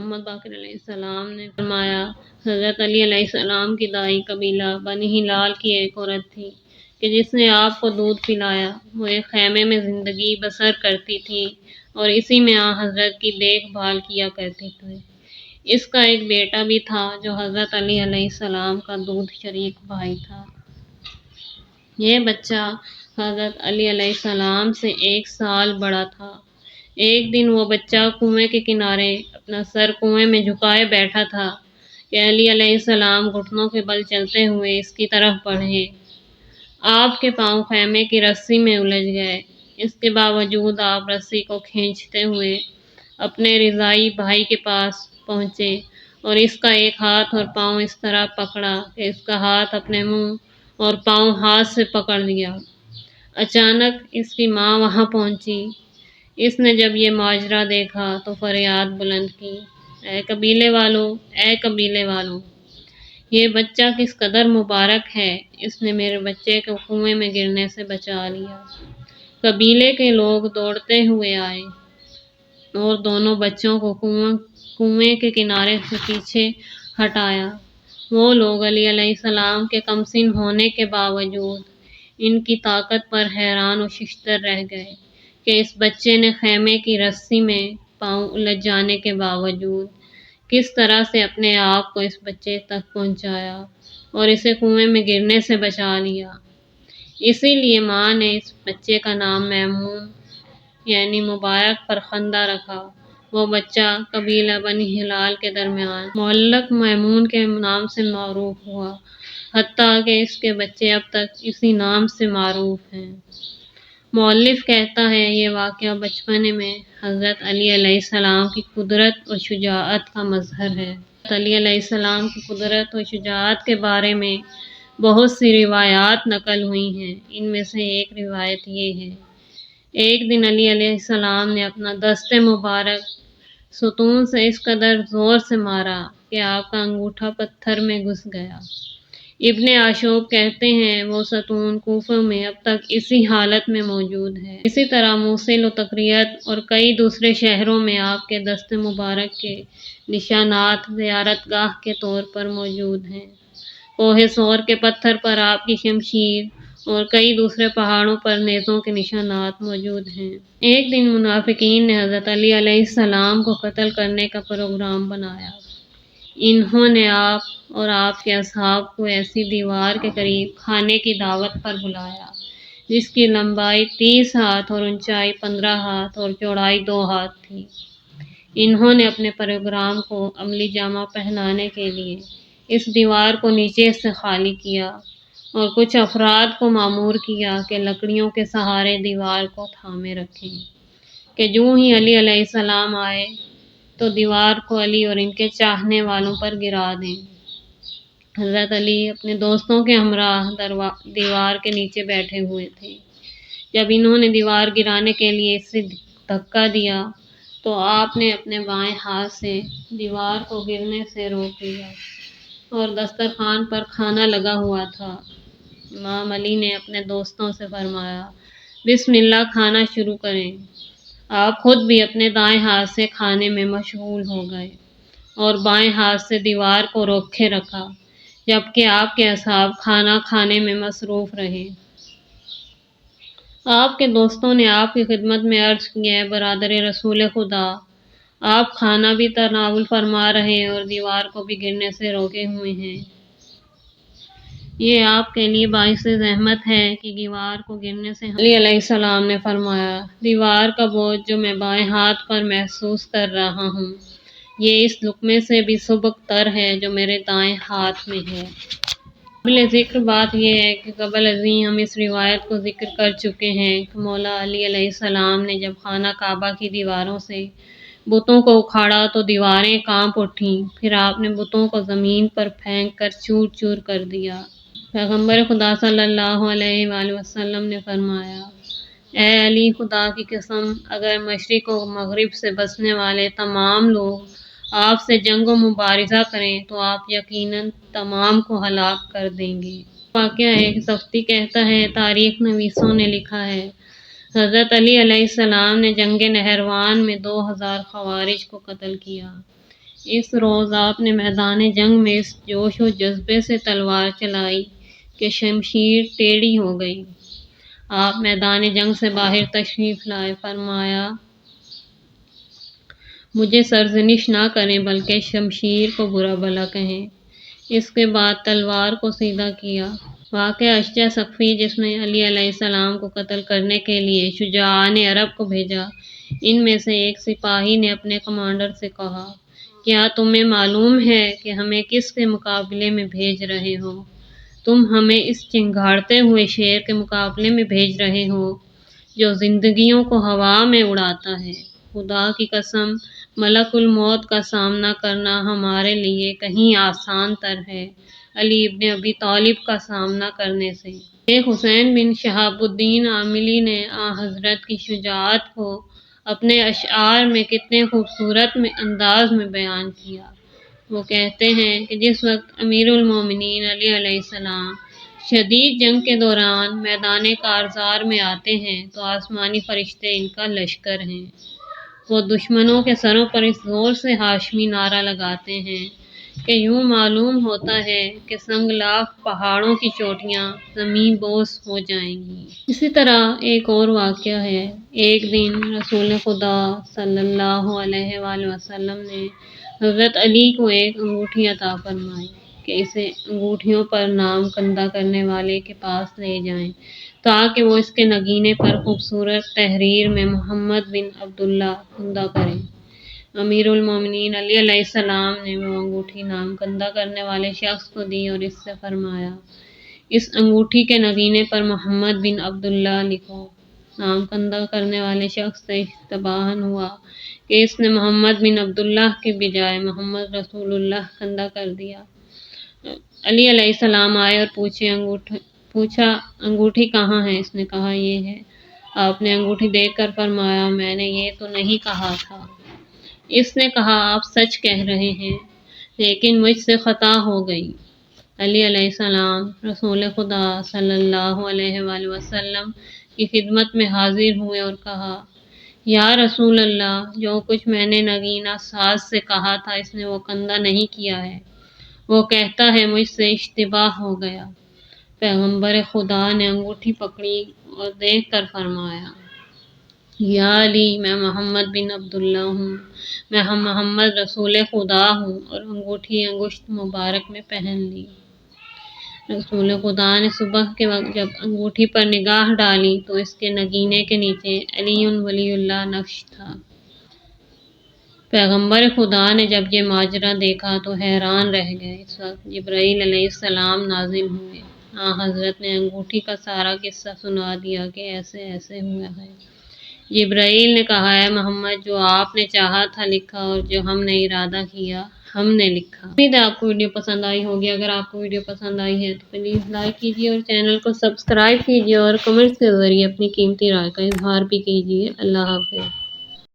محمد باقر علیہ السلام نے فرمایا، حضرت علی علیہ السلام کی دائی قبیلہ بنی ہلال کی ایک عورت تھی کہ جس نے آپ کو دودھ پلایا۔ وہ ایک خیمے میں زندگی بسر کرتی تھی اور اسی میں حضرت کی دیکھ بھال کیا کرتی تھی۔ اس کا ایک بیٹا بھی تھا جو حضرت علی علیہ السلام کا دودھ شریک بھائی تھا۔ یہ بچہ حضرت علی علیہ السلام سے 1 سال بڑا تھا۔ ایک دن وہ بچہ کنویں کے کنارے اپنا سر کنویں میں جھکائے بیٹھا تھا کہ علی علیہ السلام گھٹنوں کے بل چلتے ہوئے اس کی طرف بڑھے۔ آپ کے پاؤں خیمے کی رسی میں الجھ گئے۔ اس کے باوجود آپ رسی کو کھینچتے ہوئے اپنے رضاعی بھائی کے پاس پہنچے اور اس کا ایک ہاتھ اور پاؤں اس طرح پکڑا کہ اس کا ہاتھ اپنے منہ اور پاؤں ہاتھ سے پکڑ لیا۔ اچانک اس کی ماں وہاں پہنچی۔ اس نے جب یہ ماجرا دیکھا تو فریاد بلند کی، اے قبیلے والوں، اے قبیلے والوں! یہ بچہ کس قدر مبارک ہے، اس نے میرے بچے کو کنویں میں گرنے سے بچا لیا۔ قبیلے کے لوگ دوڑتے ہوئے آئے اور دونوں بچوں کو کنویں کے کنارے سے پیچھے ہٹایا۔ وہ لوگ علی علیہ السلام کے کمسن ہونے کے باوجود ان کی طاقت پر حیران و ششدر رہ گئے کہ اس بچے نے خیمے کی رسی میں پاؤں الجھ جانے کے باوجود کس طرح سے اپنے آپ کو اس بچے تک پہنچایا اور اسے کنویں میں گرنے سے بچا لیا۔ اسی لیے ماں نے اس بچے کا نام میمون یعنی مبارک فرخندہ رکھا۔ وہ بچہ قبیلہ بنی ہلال کے درمیان معلق میمون کے نام سے معروف ہوا، حتیٰ کہ اس کے بچے اب تک اسی نام سے معروف ہیں۔ مؤلف کہتا ہے، یہ واقعہ بچپنے میں حضرت علی علیہ السلام کی قدرت و شجاعت کا مظہر ہے۔ حضرت علی علیہ السلام کی قدرت و شجاعت کے بارے میں بہت سی روایات نقل ہوئی ہیں۔ ان میں سے ایک روایت یہ ہے، ایک دن علی علیہ السلام نے اپنا دست مبارک ستون سے اس قدر زور سے مارا کہ آپ کا انگوٹھا پتھر میں گھس گیا۔ ابن عاشوب کہتے ہیں، وہ ستون کوفہ میں اب تک اسی حالت میں موجود ہے۔ اسی طرح موصل و تقریت اور کئی دوسرے شہروں میں آپ کے دست مبارک کے نشانات زیارت گاہ کے طور پر موجود ہیں۔ کوہ صور کے پتھر پر آپ کی شمشیر اور کئی دوسرے پہاڑوں پر نیزوں کے نشانات موجود ہیں۔ ایک دن منافقین نے حضرت علی علیہ السلام کو قتل کرنے کا پروگرام بنایا۔ انہوں نے آپ اور آپ کے اصحاب کو ایسی دیوار کے قریب کھانے کی دعوت پر بلایا جس کی لمبائی 30 ہاتھ اور اونچائی 15 ہاتھ اور چوڑائی 2 ہاتھ تھی۔ انہوں نے اپنے پروگرام کو عملی جامہ پہنانے کے لیے اس دیوار کو نیچے سے خالی کیا اور کچھ افراد کو مامور کیا کہ لکڑیوں کے سہارے دیوار کو تھامے رکھیں کہ جوں ہی علی علیہ السلام آئے تو دیوار کو علی اور ان کے چاہنے والوں پر گرا دیں۔ حضرت علی اپنے دوستوں کے ہمراہ دیوار کے نیچے بیٹھے ہوئے تھے۔ جب انہوں نے دیوار گرانے کے لیے اسے دھکا دیا تو آپ نے اپنے بائیں ہاتھ سے دیوار کو گرنے سے روک لیا اور دسترخوان پر کھانا لگا ہوا تھا۔ امام علی نے اپنے دوستوں سے فرمایا، بسم اللہ، کھانا شروع کریں۔ آپ خود بھی اپنے دائیں ہاتھ سے کھانے میں مشغول ہو گئے اور بائیں ہاتھ سے دیوار کو روکے رکھا جبکہ آپ کے اصحاب کھانا کھانے میں مصروف رہے۔ آپ کے دوستوں نے آپ کی خدمت میں عرض کی، اے برادر رسول خدا، آپ کھانا بھی تناول فرما رہے ہیں اور دیوار کو بھی گرنے سے روکے ہوئے ہیں۔ یہ آپ کے لیے باعث زحمت ہے کہ دیوار کو گرنے سے علی علیہ السلام نے فرمایا، دیوار کا بوجھ جو میں بائیں ہاتھ پر محسوس کر رہا ہوں، یہ اس لقمے سے بھی سبک تر ہے جو میرے دائیں ہاتھ میں ہے۔ قابل ذکر بات یہ ہے کہ قبل ازیں ہم اس روایت کو ذکر کر چکے ہیں کہ مولا علی علیہ السلام نے جب خانہ کعبہ کی دیواروں سے بتوں کو اکھاڑا تو دیواریں کانپ اٹھیں، پھر آپ نے بتوں کو زمین پر پھینک کر چور چور کر دیا۔ پیغمبر خدا صلی اللہ علیہ وآلہ وسلم نے فرمایا، اے علی، خدا کی قسم، اگر مشرق و مغرب سے بسنے والے تمام لوگ آپ سے جنگ و مبارزہ کریں تو آپ یقیناً تمام کو ہلاک کر دیں گے۔ واقعہ ہے کہ سفتی کہتا ہے، تاریخ نویسوں نے لکھا ہے، حضرت علی علیہ السلام نے جنگ نہروان میں 2000 خوارج کو قتل کیا۔ اس روز آپ نے میدان جنگ میں اس جوش و جذبے سے تلوار چلائی کہ شمشیر ٹیڑھی ہو گئی۔ آپ میدان جنگ سے باہر تشریف لائے، فرمایا مجھے سرزنش نہ کریں بلکہ شمشیر کو برا بھلا کہیں۔ اس کے بعد تلوار کو سیدھا کیا۔ واقعہ اشجع ثقفی، جس نے علی علیہ السلام کو قتل کرنے کے لیے شجاعان عرب کو بھیجا، ان میں سے ایک سپاہی نے اپنے کمانڈر سے کہا، کیا تمہیں معلوم ہے کہ ہمیں کس کے مقابلے میں بھیج رہے ہو؟ تم ہمیں اس چنگھاڑتے ہوئے شیر کے مقابلے میں بھیج رہے ہو جو زندگیوں کو ہوا میں اڑاتا ہے۔ خدا کی قسم، ملک الموت کا سامنا کرنا ہمارے لیے کہیں آسان تر ہے علی ابن ابی طالب کا سامنا کرنے سے۔ شیخ حسین بن شہاب الدین عاملی نے حضرت کی شجاعت کو اپنے اشعار میں کتنے خوبصورت انداز میں بیان کیا۔ وہ کہتے ہیں کہ جس وقت امیر المومنین علی علیہ السلام شدید جنگ کے دوران میدان کارزار میں آتے ہیں تو آسمانی فرشتے ان کا لشکر ہیں۔ وہ دشمنوں کے سروں پر اس زور سے ہاشمی نعرہ لگاتے ہیں کہ یوں معلوم ہوتا ہے کہ سنگلاخ پہاڑوں کی چوٹیاں زمین بوس ہو جائیں گی۔ اسی طرح ایک اور واقعہ ہے۔ ایک دن رسول خدا صلی اللہ علیہ وآلہ وسلم نے حضرت علی کو ایک انگوٹھی عطا فرمائی کہ اسے انگوٹھیوں پر نام کندہ کرنے والے کے پاس لے جائیں تاکہ وہ اس کے نگینے پر خوبصورت تحریر میں محمد بن عبداللہ کندہ کریں۔ امیر المومنین علی علیہ السلام نے وہ انگوٹھی نام کندہ کرنے والے شخص کو دی اور اس سے فرمایا، اس انگوٹھی کے نگینے پر محمد بن عبداللہ لکھو۔ نام کندہ کرنے والے شخص سے اشتباہاً ہوا کہ اس نے محمد بن عبداللہ کے بجائے محمد رسول اللہ کندہ کر دیا۔ علی علیہ السلام آئے اور پوچھا انگوٹھی کہاں ہے؟ اس نے کہا یہ ہے۔ آپ نے انگوٹھی دیکھ کر فرمایا میں نے یہ تو نہیں کہا تھا۔ اس نے کہا آپ سچ کہہ رہے ہیں لیکن مجھ سے خطا ہو گئی۔ علی علیہ السلام رسول خدا صلی اللہ علیہ وآلہ وسلم کی خدمت میں حاضر ہوئے اور کہا، یا رسول اللہ، جو کچھ میں نے نگینہ ساز سے کہا تھا اس نے وہ کندہ نہیں کیا ہے، وہ کہتا ہے مجھ سے اشتباہ ہو گیا۔ پیغمبر خدا نے انگوٹھی پکڑی اور دیکھ کر فرمایا، یا علی، میں محمد بن عبداللہ ہوں، میں محمد رسول خدا ہوں، اور انگوٹھی انگشت مبارک میں پہن لی۔ رسول خدا نے صبح کے وقت جب انگوٹھی پر نگاہ ڈالی تو اس کے نگینے کے نیچے علی ولی اللہ نقش تھا۔ پیغمبر خدا نے جب یہ ماجرا دیکھا تو حیران رہ گئے۔ اس وقت جبرائیل علیہ السلام نازل ہوئے۔ حضرت نے انگوٹھی کا سارا قصہ سنا دیا کہ ایسے ایسے ہوا ہے۔ جبرائیل نے کہا، اے محمد، جو آپ نے چاہا تھا لکھا اور جو ہم نے ارادہ کیا ہم نے لکھا۔ امید ہے آپ کو ویڈیو پسند آئی ہوگی۔ اگر آپ کو ویڈیو پسند آئی ہے تو پلیز لائک کیجیے اور چینل کو سبسکرائب کیجیے اور کمنٹس کے ذریعے اپنی قیمتی رائے کا اظہار بھی کیجیے۔ اللہ حافظ۔